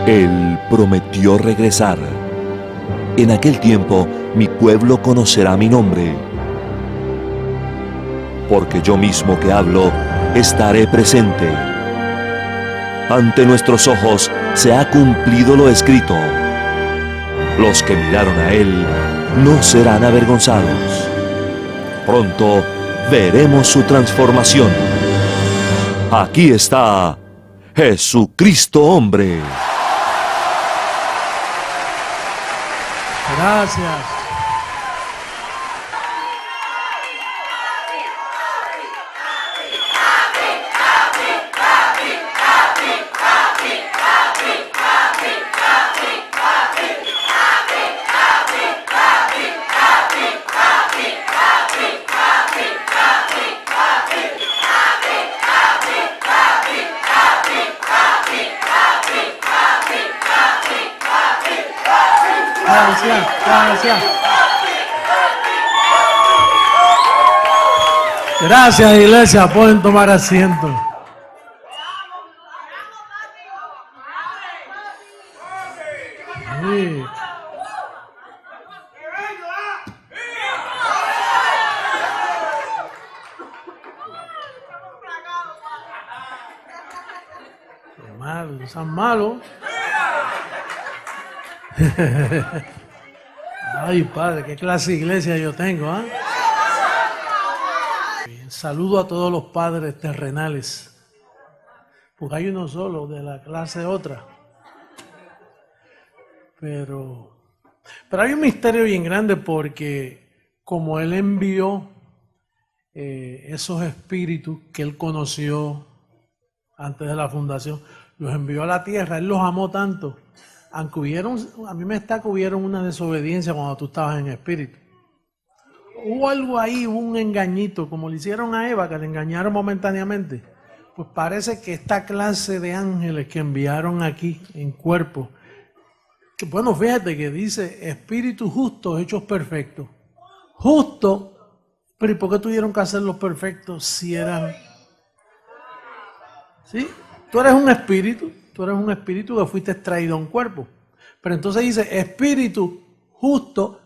Él prometió regresar. En aquel tiempo mi pueblo conocerá mi nombre. Porque yo mismo que hablo, estaré presente. Ante nuestros ojos se ha cumplido lo escrito. Los que miraron a Él no serán avergonzados. Pronto veremos su transformación. Aquí está Jesucristo hombre. Gracias. Gracias, gracias. Gracias, iglesia. Pueden tomar asiento. Sí. Qué malo, no sean malos. Ay, padre, qué clase de iglesia yo tengo, ¿ah? Saludo a todos los padres terrenales, porque hay uno solo, de la clase otra. Pero hay un misterio bien grande, porque como Él envió esos espíritus que Él conoció antes de la fundación, los envió a la tierra, Él los amó tanto. Aunque a mí me está que hubieron una desobediencia cuando tú estabas en espíritu. Hubo algo ahí, hubo un engañito, como le hicieron a Eva, que le engañaron momentáneamente. Pues parece que esta clase de ángeles que enviaron aquí en cuerpo, que bueno, fíjate que dice espíritus justos hechos perfectos. Justos, pero ¿y por qué tuvieron que hacerlos perfectos si eran? ¿Sí? Tú eres un espíritu que fuiste extraído a un cuerpo. Pero entonces dice espíritu justo,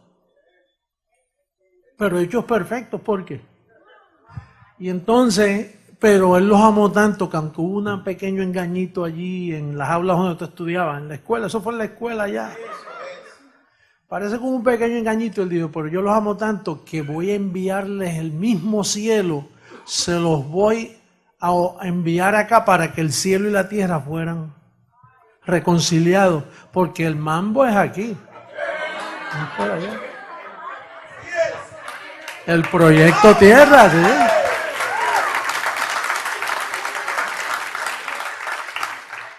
pero hechos perfectos. ¿Por qué? Y entonces, pero Él los amó tanto que aunque hubo un pequeño engañito allí en las aulas donde tú estudiabas, en la escuela, eso fue en la escuela ya. Parece como un pequeño engañito. Él dijo, pero yo los amo tanto que voy a enviarles el mismo cielo, se los voy a enviar acá para que el cielo y la tierra fueran reconciliados, porque el mambo es aquí, no es por allá. El proyecto tierra, ¿sí?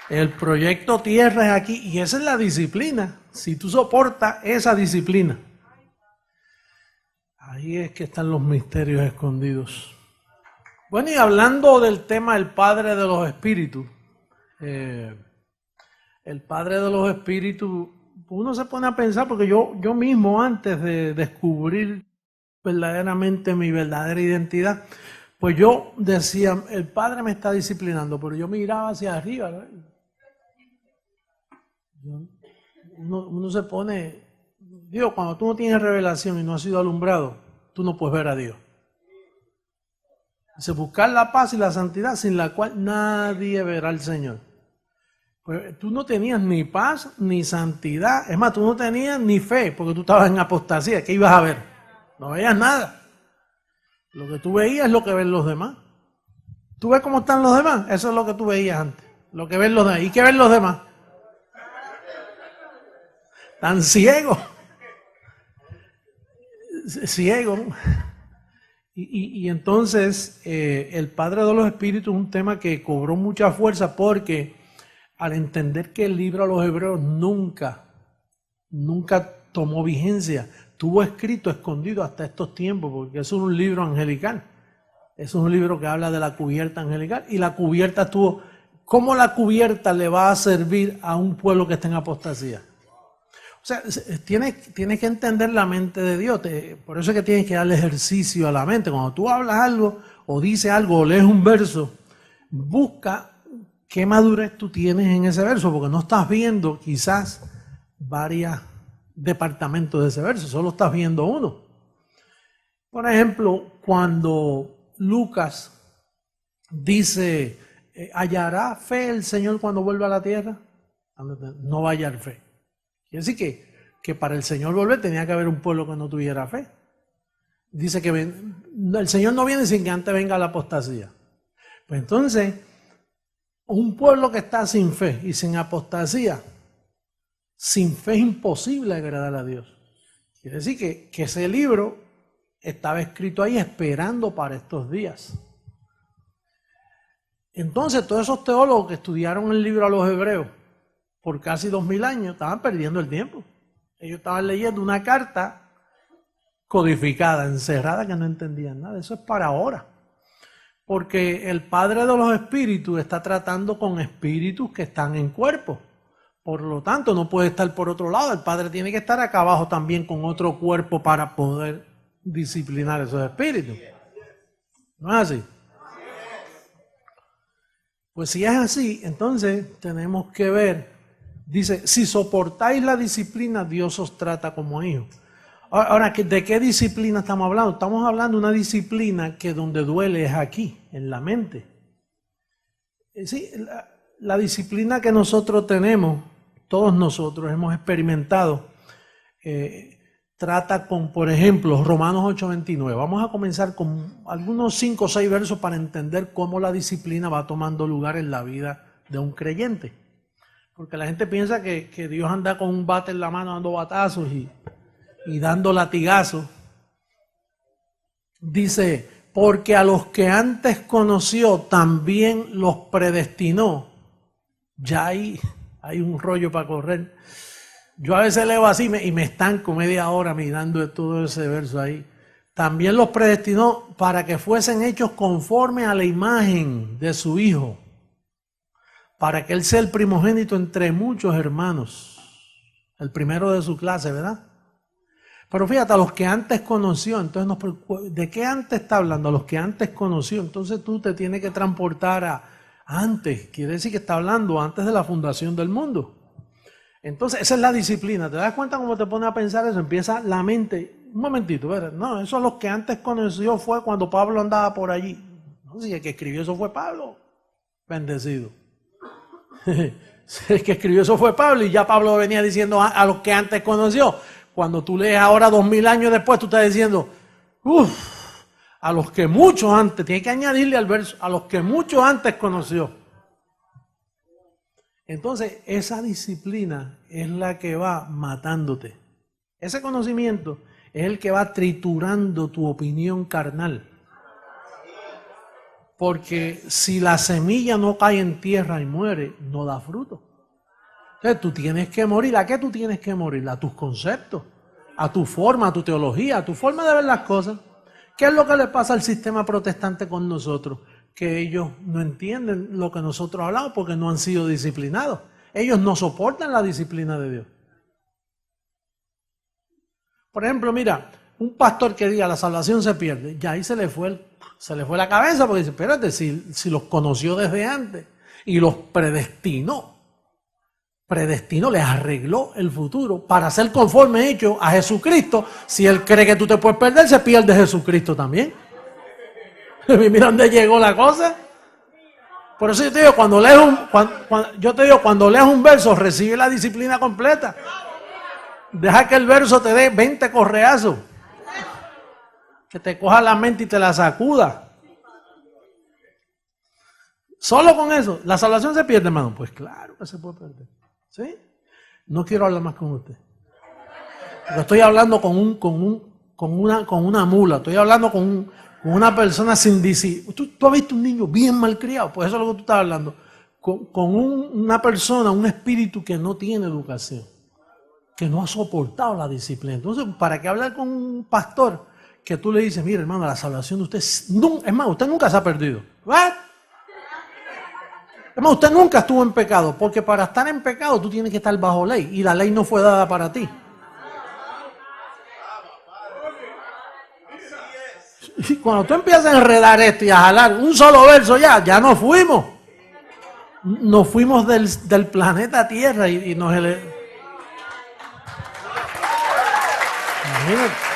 El proyecto tierra es aquí, y esa es la disciplina. Si tú soportas esa disciplina, ahí es que están los misterios escondidos. Bueno, y hablando del tema del Padre de los Espíritus, el Padre de los Espíritus, uno se pone a pensar, porque yo mismo antes de descubrir verdaderamente mi verdadera identidad, pues yo decía, el Padre me está disciplinando, pero yo miraba hacia arriba, ¿no? Uno se pone, Dios, cuando tú no tienes revelación y no has sido alumbrado, tú no puedes ver a Dios. Dice, buscar la paz y la santidad sin la cual nadie verá al Señor. Pues tú no tenías ni paz ni santidad. Es más, tú no tenías ni fe porque tú estabas en apostasía. ¿Qué ibas a ver? No veías nada. Lo que tú veías es lo que ven los demás. ¿Tú ves cómo están los demás? Eso es lo que tú veías antes. Lo que ven los demás. ¿Y qué ven los demás? Tan ciegos. Ciegos. Y entonces el Padre de los Espíritus es un tema que cobró mucha fuerza porque al entender que el libro a los Hebreos nunca tomó vigencia, estuvo escrito, escondido hasta estos tiempos, porque eso es un libro angelical. Eso es un libro que habla de la cubierta angelical y la cubierta estuvo... ¿Cómo la cubierta le va a servir a un pueblo que está en apostasía? O sea, tienes que entender la mente de Dios. Por eso es que tienes que darle ejercicio a la mente. Cuando tú hablas algo o dices algo o lees un verso, busca ¿qué madurez tú tienes en ese verso? Porque no estás viendo quizás varios departamentos de ese verso, solo estás viendo uno. Por ejemplo, cuando Lucas dice, ¿hallará fe el Señor cuando vuelva a la tierra? No va a hallar fe. Quiere decir que para el Señor volver tenía que haber un pueblo que no tuviera fe. Dice que el Señor no viene sin que antes venga la apostasía. Pues entonces, un pueblo que está sin fe y sin apostasía, sin fe es imposible agradar a Dios. Quiere decir que ese libro estaba escrito ahí esperando para estos días. Entonces, todos esos teólogos que estudiaron el libro a los hebreos por casi 2000 años estaban perdiendo el tiempo. Ellos estaban leyendo una carta codificada, encerrada, que no entendían nada. Eso es para ahora. Porque el Padre de los Espíritus está tratando con espíritus que están en cuerpo. Por lo tanto, no puede estar por otro lado. El Padre tiene que estar acá abajo también con otro cuerpo para poder disciplinar esos espíritus. ¿No es así? Pues si es así, entonces tenemos que ver, dice, si soportáis la disciplina, Dios os trata como hijos. Ahora, ¿de qué disciplina estamos hablando? Estamos hablando de una disciplina que donde duele es aquí, en la mente. Sí, la disciplina que nosotros tenemos, todos nosotros hemos experimentado, trata con, por ejemplo, Romanos 8:29. Vamos a comenzar con algunos 5 o 6 versos para entender cómo la disciplina va tomando lugar en la vida de un creyente. Porque la gente piensa que Dios anda con un bate en la mano dando batazos y dando latigazos. Dice, porque a los que antes conoció también los predestinó. Ya hay un rollo para correr. Yo a veces leo así y me estanco media hora mirando todo ese verso ahí. También los predestinó para que fuesen hechos conforme a la imagen de su Hijo, para que Él sea el primogénito entre muchos hermanos, el primero de su clase, ¿verdad? Pero fíjate, a los que antes conoció, entonces ¿de qué antes está hablando? A los que antes conoció, entonces tú te tienes que transportar a antes, quiere decir que está hablando antes de la fundación del mundo. Entonces, esa es la disciplina. ¿Te das cuenta cómo te pone a pensar eso? Empieza la mente, un momentito, ¿verdad? No, eso es lo que antes conoció fue cuando Pablo andaba por allí. No, si el que escribió eso fue Pablo, bendecido. El que escribió eso fue Pablo y ya Pablo venía diciendo a los que antes conoció. Cuando tú lees ahora 2000 años después, tú estás diciendo, a los que mucho antes, tienes que añadirle al verso, a los que mucho antes conoció. Entonces, esa disciplina es la que va matándote. Ese conocimiento es el que va triturando tu opinión carnal. Porque si la semilla no cae en tierra y muere, no da fruto. Entonces, tú tienes que morir. ¿A qué tú tienes que morir? A tus conceptos, a tu forma, a tu teología, a tu forma de ver las cosas. ¿Qué es lo que le pasa al sistema protestante con nosotros? Que ellos no entienden lo que nosotros hablamos porque no han sido disciplinados. Ellos no soportan la disciplina de Dios. Por ejemplo, mira, un pastor que diga la salvación se pierde, ya ahí se le fue la cabeza porque dice, espérate, si los conoció desde antes y los predestinó, les arregló el futuro para ser conforme hecho a Jesucristo. Si él cree que tú te puedes perder, se pierde Jesucristo también. Mira dónde llegó la cosa. Por eso yo te digo, cuando lees un verso, recibe la disciplina completa. Deja que el verso te dé 20 correazos. Que te coja la mente y te la sacuda. Solo con eso, ¿la salvación se pierde, hermano? Pues claro que se puede perder. ¿Sí? No quiero hablar más con usted. Porque estoy hablando con una mula, estoy hablando con una persona sin disciplina. Tú has visto un niño bien malcriado, pues eso es lo que tú estás hablando. Con una persona, un espíritu que no tiene educación, que no ha soportado la disciplina. Entonces, ¿para qué hablar con un pastor que tú le dices, mire hermano, la salvación de usted, es más, usted nunca se ha perdido? ¿What? Es más, usted nunca estuvo en pecado, porque para estar en pecado tú tienes que estar bajo ley, y la ley no fue dada para ti. Y cuando tú empiezas a enredar esto y a jalar un solo verso ya nos fuimos. Nos fuimos del planeta Tierra y nos Imagínate.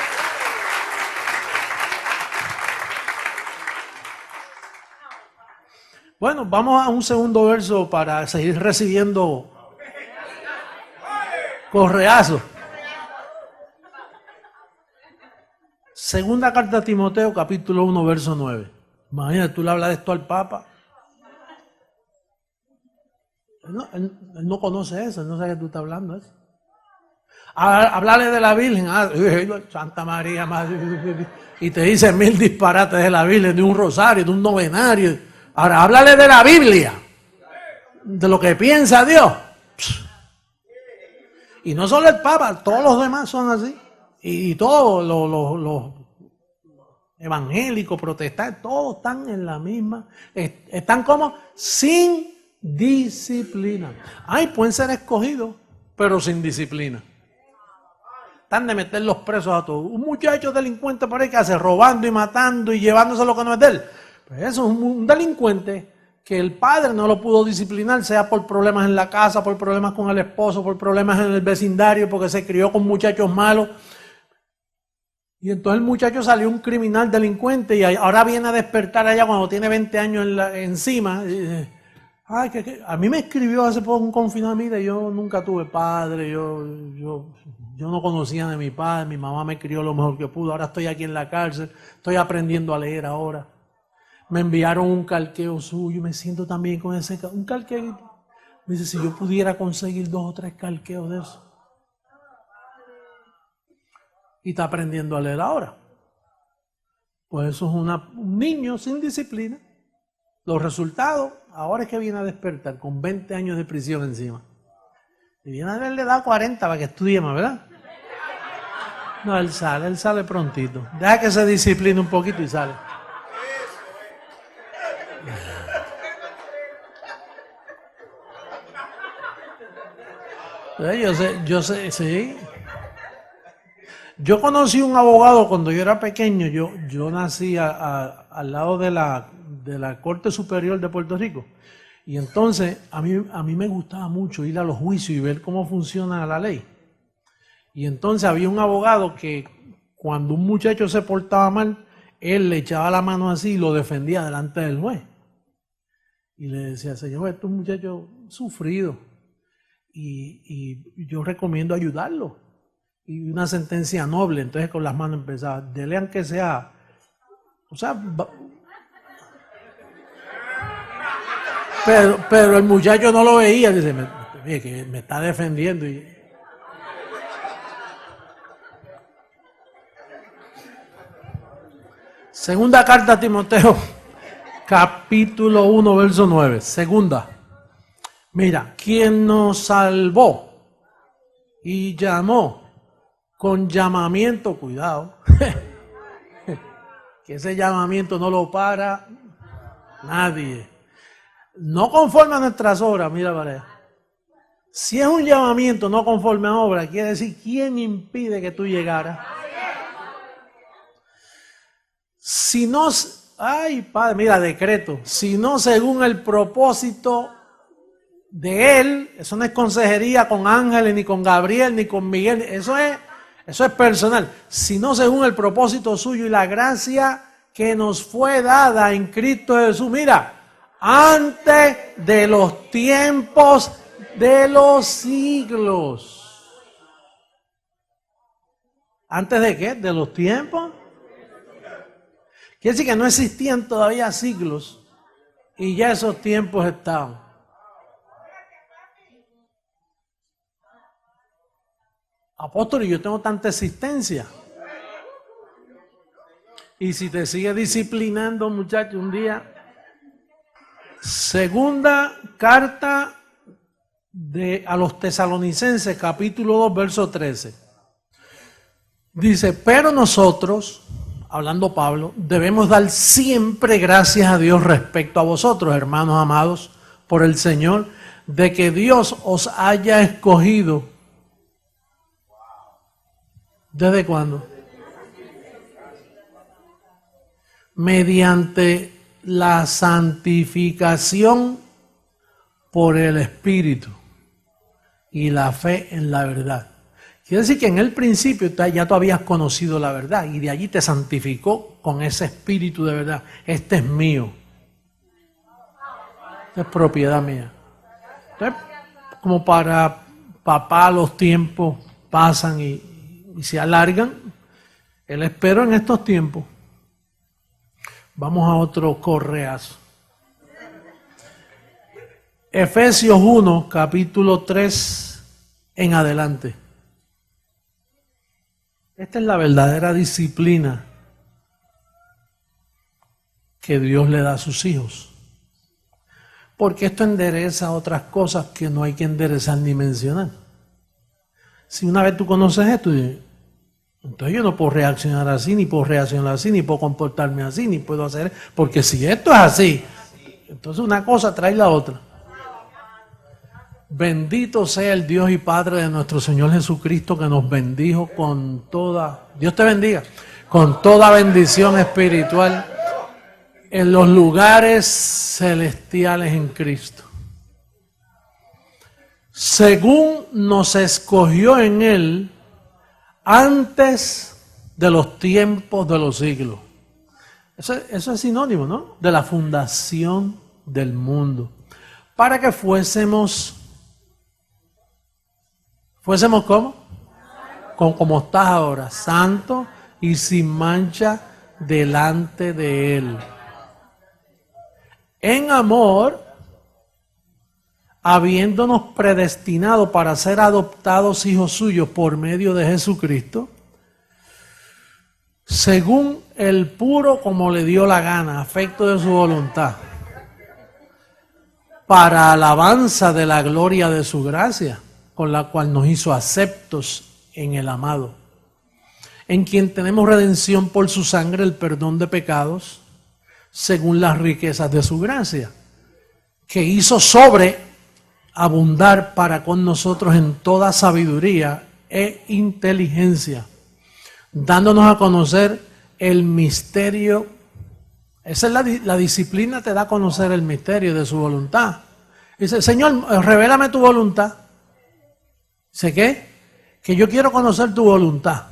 Bueno, vamos a un segundo verso para seguir recibiendo correazos. Segunda carta a Timoteo, capítulo 1, verso 9. Imagínate, tú le hablas de esto al Papa. Él no conoce eso, él no sabe que tú estás hablando de eso. Hablarle de la Virgen, Santa María, Madre, y te dice 1000 disparates de la Virgen, de un rosario, de un novenario. Ahora, háblale de la Biblia, de lo que piensa Dios. Y no solo el Papa, todos los demás son así. Y todos los evangélicos, protestantes, todos están en la misma. Están como sin disciplina. Pueden ser escogidos, pero sin disciplina. Están de meter los presos a todos. Un muchacho delincuente por ahí que hace robando y matando y llevándose lo que no es de él. Pues eso es un delincuente que el padre no lo pudo disciplinar, sea por problemas en la casa, por problemas con el esposo, por problemas en el vecindario, porque se crió con muchachos malos. Y entonces el muchacho salió un criminal delincuente y ahora viene a despertar allá cuando tiene 20 años encima. A mí me escribió hace poco un confinado, mire, yo nunca tuve padre, yo no conocía de mi padre, mi mamá me crió lo mejor que pudo, ahora estoy aquí en la cárcel, estoy aprendiendo a leer ahora. Me enviaron un calqueo suyo, me siento también con un calqueo. Me dice, si yo pudiera conseguir 2 o 3 calqueos de eso. Y está aprendiendo a leer ahora. Pues eso es un niño sin disciplina. Los resultados, ahora es que viene a despertar con 20 años de prisión encima. Y viene a darle edad 40 para que estudie más, ¿verdad? No, él sale prontito. Deja que se discipline un poquito y sale. Yo sé, sí. Yo conocí un abogado cuando yo era pequeño. Yo nací al lado de la Corte Superior de Puerto Rico. Y entonces a mí me gustaba mucho ir a los juicios y ver cómo funciona la ley. Y entonces había un abogado que cuando un muchacho se portaba mal, él le echaba la mano así y lo defendía delante del juez. Y le decía, señor, este es un muchacho sufrido y yo recomiendo ayudarlo. Y una sentencia noble, entonces con las manos empezaba, dele aunque sea, pero el muchacho no lo veía, dice, que me está defendiendo. Segunda carta a Timoteo, capítulo 1, verso 9. Segunda. Mira, quien nos salvó y llamó con llamamiento, cuidado, que ese llamamiento no lo para nadie. No conforme a nuestras obras, mira, pareja. Si es un llamamiento no conforme a obras, quiere decir, ¿quién impide que tú llegaras? Si no, Padre, mira, decreto, si no según el propósito de Él, eso no es consejería con ángeles, ni con Gabriel, ni con Miguel, eso es personal, sino según el propósito suyo y la gracia que nos fue dada en Cristo Jesús. Mira, antes de los tiempos de los siglos. ¿Antes de qué? ¿De los tiempos? Quiere decir que no existían todavía siglos y ya esos tiempos estaban. Apóstol, yo tengo tanta existencia. Y si te sigue disciplinando, muchacho, un día. Segunda carta a los Tesalonicenses, capítulo 2, verso 13. Dice, pero nosotros, hablando Pablo, debemos dar siempre gracias a Dios respecto a vosotros, hermanos amados, por el Señor, de que Dios os haya escogido. ¿Desde cuándo? Mediante la santificación por el Espíritu y la fe en la verdad. Quiere decir que en el principio ya tú habías conocido la verdad y de allí te santificó con ese espíritu de verdad. Este es mío. Esta es propiedad mía. Entonces, como para papá, los tiempos pasan y se alargan. Él esperó en estos tiempos. Vamos a otro correazo. Efesios 1, capítulo 3 en adelante. Esta es la verdadera disciplina que Dios le da a sus hijos. Porque esto endereza otras cosas que no hay que enderezar ni mencionar. Si una vez tú conoces esto, entonces yo no puedo reaccionar así, ni puedo reaccionar así, ni puedo comportarme así, ni puedo hacer... Porque si esto es así, entonces una cosa trae la otra. Bendito sea el Dios y Padre de nuestro Señor Jesucristo, que nos bendijo con toda, Dios te bendiga, con toda bendición espiritual en los lugares celestiales en Cristo. Según nos escogió en Él antes de los tiempos de los siglos. Eso es sinónimo, ¿no? De la fundación del mundo. Para que fuésemos ¿cómo? Como estás ahora, santo y sin mancha delante de Él. En amor, habiéndonos predestinado para ser adoptados hijos suyos por medio de Jesucristo, según el puro como le dio la gana, afecto de su voluntad, para alabanza de la gloria de su gracia, con la cual nos hizo aceptos en el amado, en quien tenemos redención por su sangre, el perdón de pecados, según las riquezas de su gracia, que hizo sobreabundar para con nosotros en toda sabiduría e inteligencia, dándonos a conocer el misterio. Esa es la disciplina, te da a conocer el misterio de su voluntad. Dice, Señor, revélame tu voluntad. ¿Sé qué? Que yo quiero conocer tu voluntad.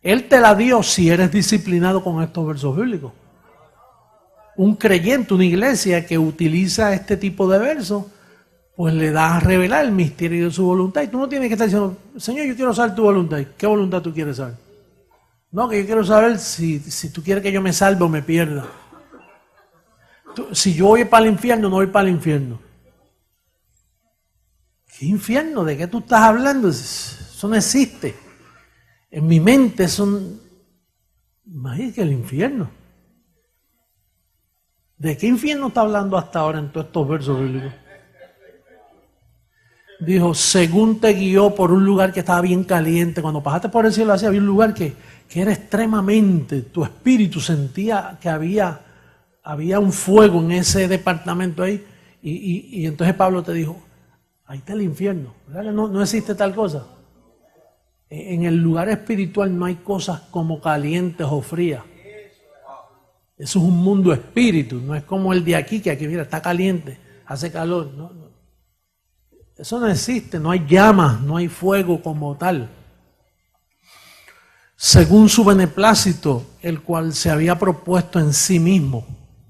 Él te la dio si eres disciplinado con estos versos bíblicos. Un creyente, una iglesia que utiliza este tipo de versos, pues le da a revelar el misterio de su voluntad. Y tú no tienes que estar diciendo, Señor, yo quiero saber tu voluntad. ¿Qué voluntad tú quieres saber? No, que yo quiero saber si tú quieres que yo me salve o me pierda. Si yo voy para el infierno, no voy para el infierno. ¿Qué infierno? ¿De qué tú estás hablando? Eso no existe. En mi mente imagínate que el infierno. ¿De qué infierno está hablando hasta ahora en todos estos versos bíblicos? Dijo, según te guió por un lugar que estaba bien caliente. Cuando pasaste por el cielo así, había un lugar que era extremadamente, tu espíritu sentía que había un fuego en ese departamento ahí. Y entonces Pablo te dijo, ahí está el infierno. ¿Verdad que no existe tal cosa? En el lugar espiritual no hay cosas como calientes o frías. Eso es un mundo espíritu, no es como el de aquí, que aquí mira, está caliente, hace calor. No. Eso no existe, no hay llamas, no hay fuego como tal. Según su beneplácito, el cual se había propuesto en sí mismo.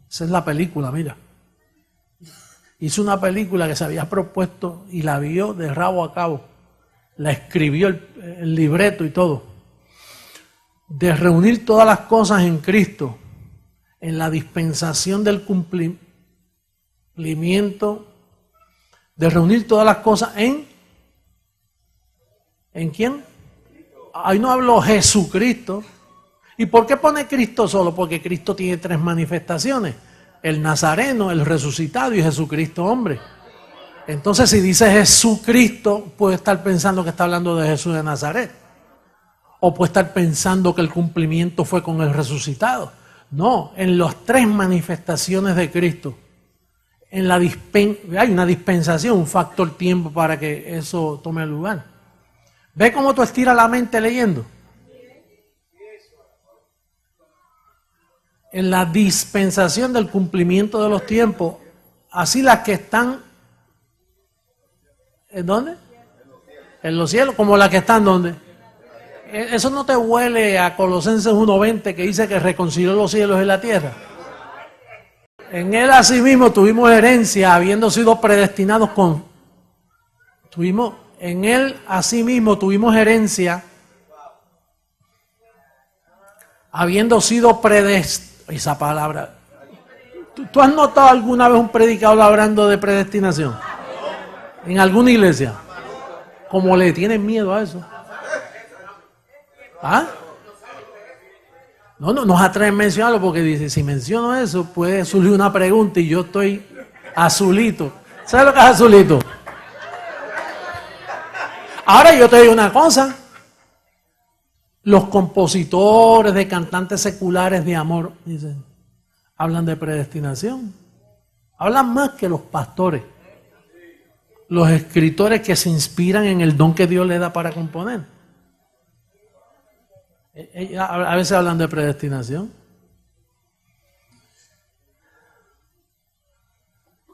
Esa es la película, mira. Hizo una película que se había propuesto y la vio de rabo a cabo. La escribió el libreto y todo. De reunir todas las cosas en Cristo, en la dispensación del cumplimiento, de reunir todas las cosas ¿en quién? Ahí no habló Jesucristo. ¿Y por qué pone Cristo solo? Porque Cristo tiene tres manifestaciones. El Nazareno, el resucitado y Jesucristo hombre. Entonces si dice Jesucristo, puede estar pensando que está hablando de Jesús de Nazaret. O puede estar pensando que el cumplimiento fue con el resucitado. No, en las tres manifestaciones de Cristo. Hay una dispensación, un factor tiempo para que eso tome lugar. ¿Ve cómo tú estiras la mente leyendo? En la dispensación del cumplimiento de los tiempos, así las que están ¿En dónde? En los cielos, como las que están ¿dónde? Eso no te huele a Colosenses 1:20 que dice que reconcilió los cielos y la tierra. En él asimismo tuvimos herencia, habiendo sido predestinados en él asimismo tuvimos herencia, habiendo sido predestinados. Esa palabra. ¿Tú has notado alguna vez un predicador hablando de predestinación? En alguna iglesia. Como le tienen miedo a eso. ¿Ah? No nos atreven a mencionarlo porque dice, si menciono eso puede surgir una pregunta y yo estoy azulito. ¿Sabes lo que es azulito? Ahora yo te digo una cosa. Los compositores de cantantes seculares de amor, dicen, hablan de predestinación. Hablan más que los pastores. Los escritores que se inspiran en el don que Dios le da para componer. A veces hablan de predestinación.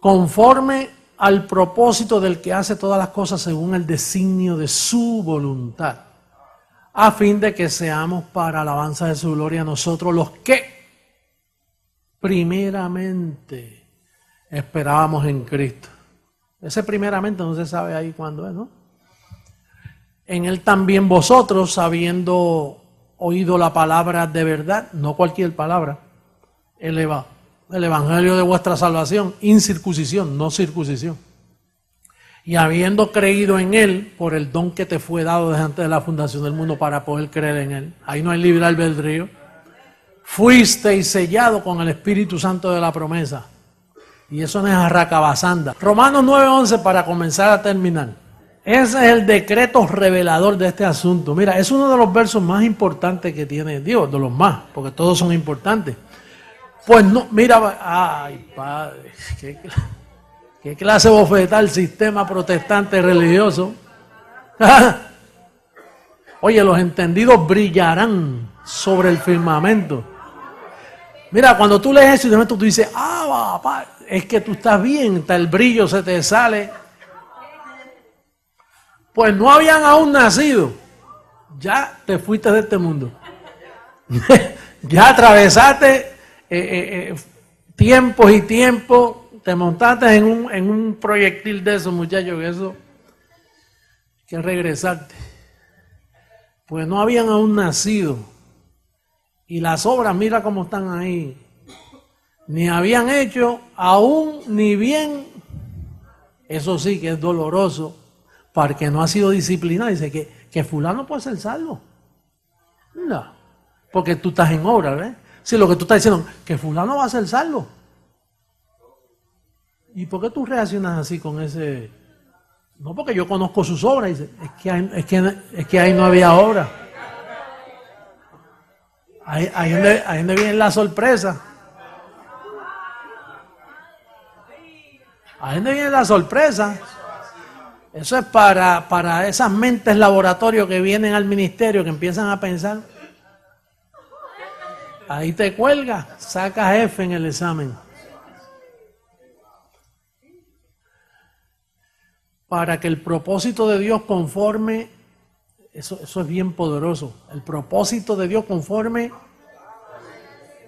Conforme al propósito del que hace todas las cosas según el designio de su voluntad, a fin de que seamos para alabanza de su gloria nosotros los que primeramente esperábamos en Cristo. Ese primeramente no se sabe ahí cuándo es, ¿no? En él también vosotros, habiendo oído la palabra de verdad, no cualquier palabra, el evangelio de vuestra salvación, incircuncisión, no circuncisión. Y habiendo creído en él, por el don que te fue dado desde antes de la fundación del mundo para poder creer en él, ahí no hay libre albedrío, fuisteis sellado con el Espíritu Santo de la promesa. Y eso no es arracabazanda. Romanos 9:11 para comenzar a terminar. Ese es el decreto revelador de este asunto. Mira, es uno de los versos más importantes que tiene Dios, de los más, porque todos son importantes. Pues no, mira, ay padre, qué clase de bofetada el sistema protestante religioso. Oye, los entendidos brillarán sobre el firmamento. Mira, cuando tú lees eso y de momento tú dices, papá, es que tú estás bien, el brillo se te sale. Pues no habían aún nacido. Ya te fuiste de este mundo. Ya atravesaste tiempos y tiempos. Te montaste en un proyectil de esos, muchachos, que eso hay que regresarte. Pues no habían aún nacido. Y las obras, mira cómo están ahí. Ni habían hecho aún ni bien. Eso sí que es doloroso. Para el que no ha sido disciplinado, dice que fulano puede ser salvo. No, porque tú estás en obra, ¿ves? Si lo que tú estás diciendo, que fulano va a ser salvo. ¿Y por qué tú reaccionas así con ese? No, porque yo conozco sus obras. Dice, es que ahí no había obra. Ahí donde viene la sorpresa. Ahí donde viene la sorpresa. Eso es para esas mentes laboratorio que vienen al ministerio, que empiezan a pensar. Ahí te cuelgas, sacas F en el examen. Para que el propósito de Dios conforme, eso es bien poderoso. El propósito de Dios conforme,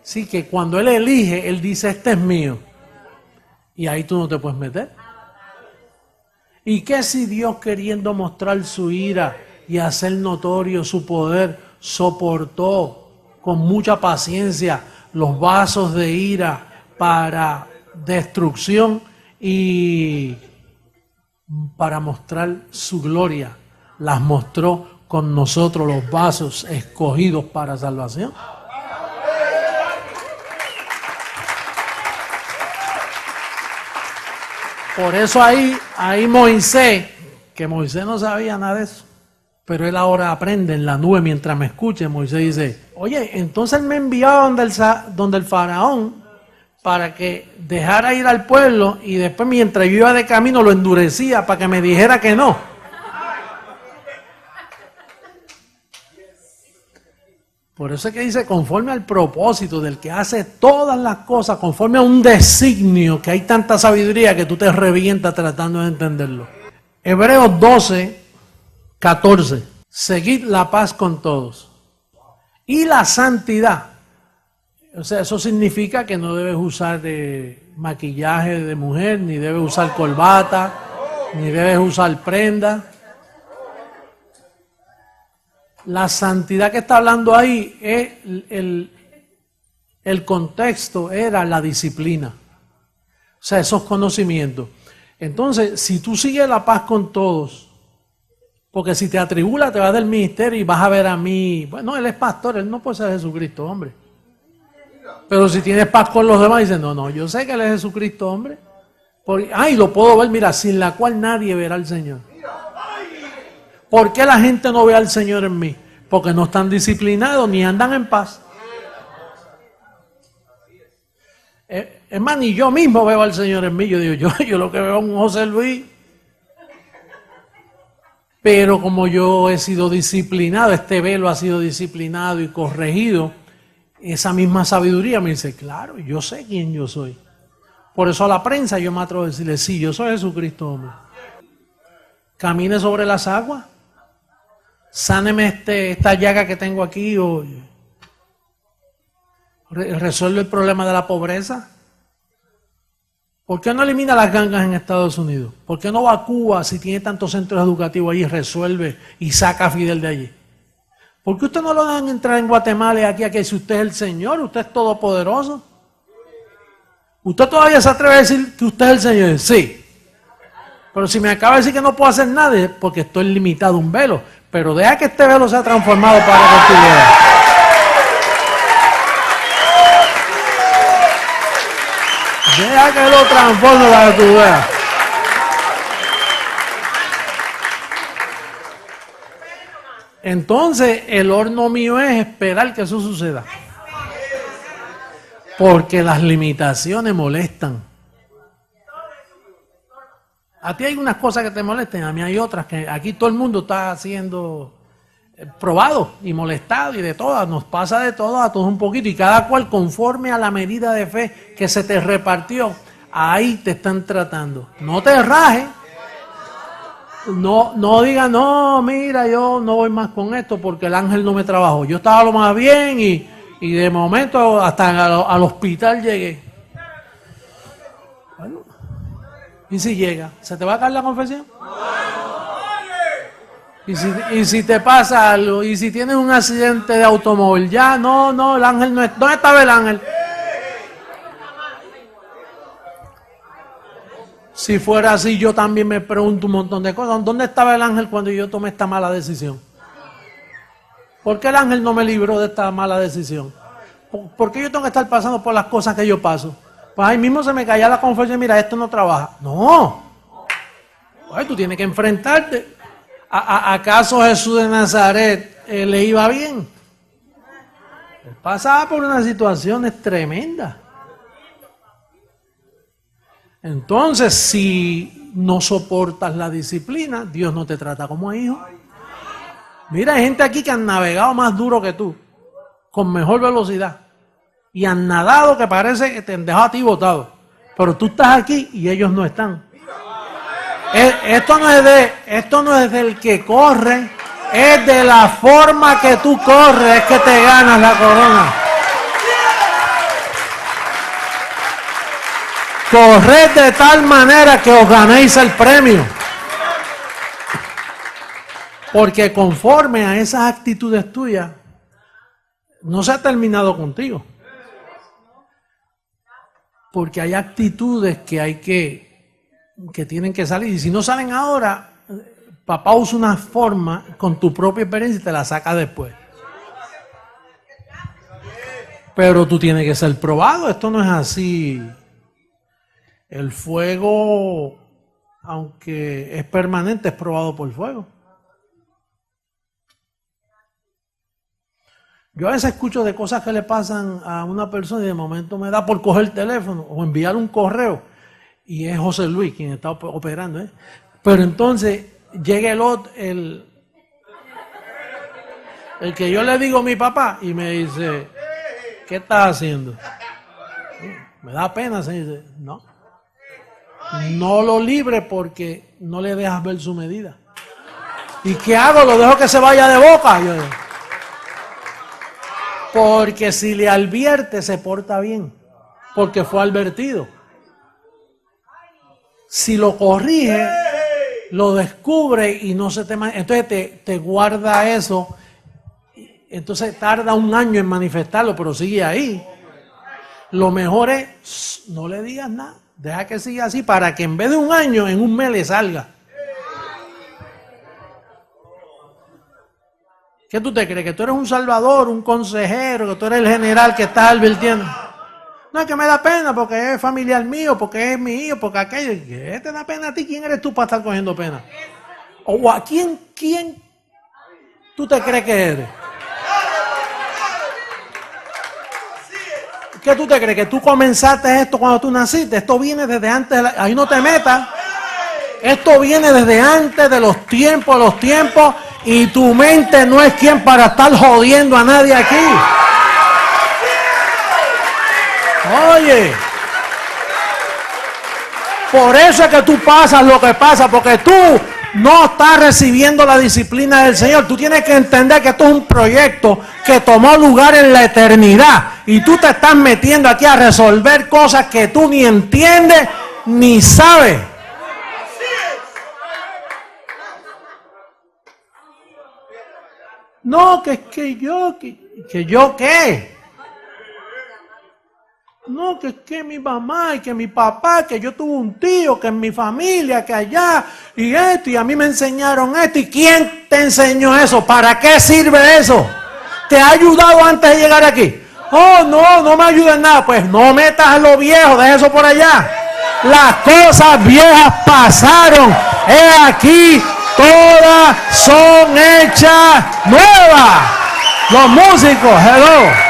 sí, que cuando Él elige, Él dice, este es mío. Y ahí tú no te puedes meter. ¿Y qué si Dios, queriendo mostrar su ira y hacer notorio su poder, soportó con mucha paciencia los vasos de ira para destrucción y para mostrar su gloria? Las mostró con nosotros, los vasos escogidos para salvación. Por eso ahí Moisés, que Moisés no sabía nada de eso, pero él ahora aprende en la nube mientras me escuche. Moisés dice, oye, entonces él me envió donde el faraón para que dejara ir al pueblo y después mientras yo iba de camino lo endurecía para que me dijera que no. Por eso es que dice, conforme al propósito del que hace todas las cosas, conforme a un designio, que hay tanta sabiduría que tú te revientas tratando de entenderlo. Hebreos 12, 14. Seguid la paz con todos. Y la santidad. O sea, eso significa que no debes usar maquillaje de mujer, ni debes usar corbata, ni debes usar prenda. La santidad que está hablando ahí, es el contexto era la disciplina. O sea, esos conocimientos. Entonces, si tú sigues la paz con todos, porque si te atribula, te vas del ministerio y vas a ver a mí. Bueno, él es pastor, él no puede ser Jesucristo, hombre. Pero si tienes paz con los demás, dices, no, yo sé que él es Jesucristo, hombre. Y lo puedo ver, mira, sin la cual nadie verá al Señor. ¿Por qué la gente no ve al Señor en mí? Porque no están disciplinados ni andan en paz. Hermano, y yo mismo veo al Señor en mí. Yo digo, yo lo que veo es un José Luis. Pero como yo he sido disciplinado, este velo ha sido disciplinado y corregido, esa misma sabiduría me dice, claro, yo sé quién yo soy. Por eso a la prensa yo me atrevo a decirle, sí, yo soy Jesucristo, hombre. Camine sobre las aguas. Sáneme esta llaga que tengo aquí. Resuelve el problema de la pobreza. ¿Por qué no elimina las gangas en Estados Unidos? ¿Por qué no va a Cuba si tiene tantos centros educativos allí, resuelve y saca a Fidel de allí? ¿Por qué usted no lo dejan entrar en Guatemala y aquí si usted es el Señor, usted es todopoderoso? ¿Usted todavía se atreve a decir que usted es el Señor? Sí. Pero si me acaba de decir que no puedo hacer nada es porque estoy limitado a un velo. Pero deja que este velo sea transformado para que tú veas. Deja que lo transforme para que tú veas. Entonces, el horno mío es esperar que eso suceda. Porque las limitaciones molestan. A ti hay unas cosas que te molesten, a mí hay otras que aquí todo el mundo está siendo probado y molestado y de todas, nos pasa de todo a todos un poquito y cada cual conforme a la medida de fe que se te repartió, ahí te están tratando. No te rajes, no digas, no, mira, yo no voy más con esto porque el ángel no me trabajó. Yo estaba lo más bien y de momento hasta al hospital llegué. Bueno, ¿y si llega? ¿Se te va a caer la confesión? ¿Y si te pasa algo? ¿Y si tienes un accidente de automóvil? Ya, no, el ángel no es. ¿Dónde estaba el ángel? Si fuera así, yo también me pregunto un montón de cosas. ¿Dónde estaba el ángel cuando yo tomé esta mala decisión? ¿Por qué el ángel no me libró de esta mala decisión? ¿Por qué yo tengo que estar pasando por las cosas que yo paso? Pues ahí mismo se me caía la confesión, mira, esto no trabaja. No. Pues tú tienes que enfrentarte. ¿Acaso Jesús de Nazaret le iba bien? Él pasaba por unas situaciones tremendas. Entonces, si no soportas la disciplina, Dios no te trata como hijo. Mira, hay gente aquí que han navegado más duro que tú, con mejor velocidad, y han nadado que parece que te han dejado a ti botado. Pero tú estás aquí y ellos no están. Esto no es del que corre, es de la forma que tú corres que te ganas la corona. Corred de tal manera que os ganéis el premio. Porque conforme a esas actitudes tuyas, no se ha terminado contigo. Porque hay actitudes que tienen que salir. Y si no salen ahora, papá usa una forma con tu propia experiencia y te la saca después. Pero tú tienes que ser probado. Esto no es así. El fuego, aunque es permanente, es probado por fuego. Yo a veces escucho de cosas que le pasan a una persona y de momento me da por coger el teléfono o enviar un correo. Y es José Luis quien está operando. Pero entonces llega el que yo le digo a mi papá y me dice, ¿qué estás haciendo? Me da pena, se dice, no. no lo libre porque no le dejas ver su medida. ¿Y qué hago? ¿Lo dejo que se vaya de boca? Yo digo, porque si le advierte, se porta bien, porque fue advertido. Si lo corrige, lo descubre y no se te... Entonces te guarda eso. Entonces tarda un año en manifestarlo, pero sigue ahí. Lo mejor es, no le digas nada, deja que siga así para que en vez de un año, en un mes le salga. ¿Qué tú te crees? ¿Que tú eres un salvador, un consejero, que tú eres el general que estás advirtiendo? No, es que me da pena porque es familiar mío, porque es mi hijo, porque aquello. ¿Qué te da pena a ti? ¿Quién eres tú para estar cogiendo pena? ¿O a quién tú te crees que eres? ¿Qué tú te crees? ¿Que tú comenzaste esto cuando tú naciste? Esto viene desde antes, ahí no te metas. Esto viene desde antes de los tiempos, y tu mente no es quien para estar jodiendo a nadie aquí. Oye, por eso es que tú pasas lo que pasa, porque tú no estás recibiendo la disciplina del Señor. Tú tienes que entender que esto es un proyecto que tomó lugar en la eternidad y tú te estás metiendo aquí a resolver cosas que tú ni entiendes ni sabes. No, que yo qué. No, que mi mamá y que mi papá, que yo tuve un tío, que en mi familia, que allá, y esto, y a mí me enseñaron esto. ¿Y quién te enseñó eso? ¿Para qué sirve eso? ¿Te ha ayudado antes de llegar aquí? Oh, no me ayuda en nada. Pues no metas a lo viejo, deja eso por allá. Las cosas viejas pasaron. He aquí, todas son hechas nuevas. Los músicos, hello.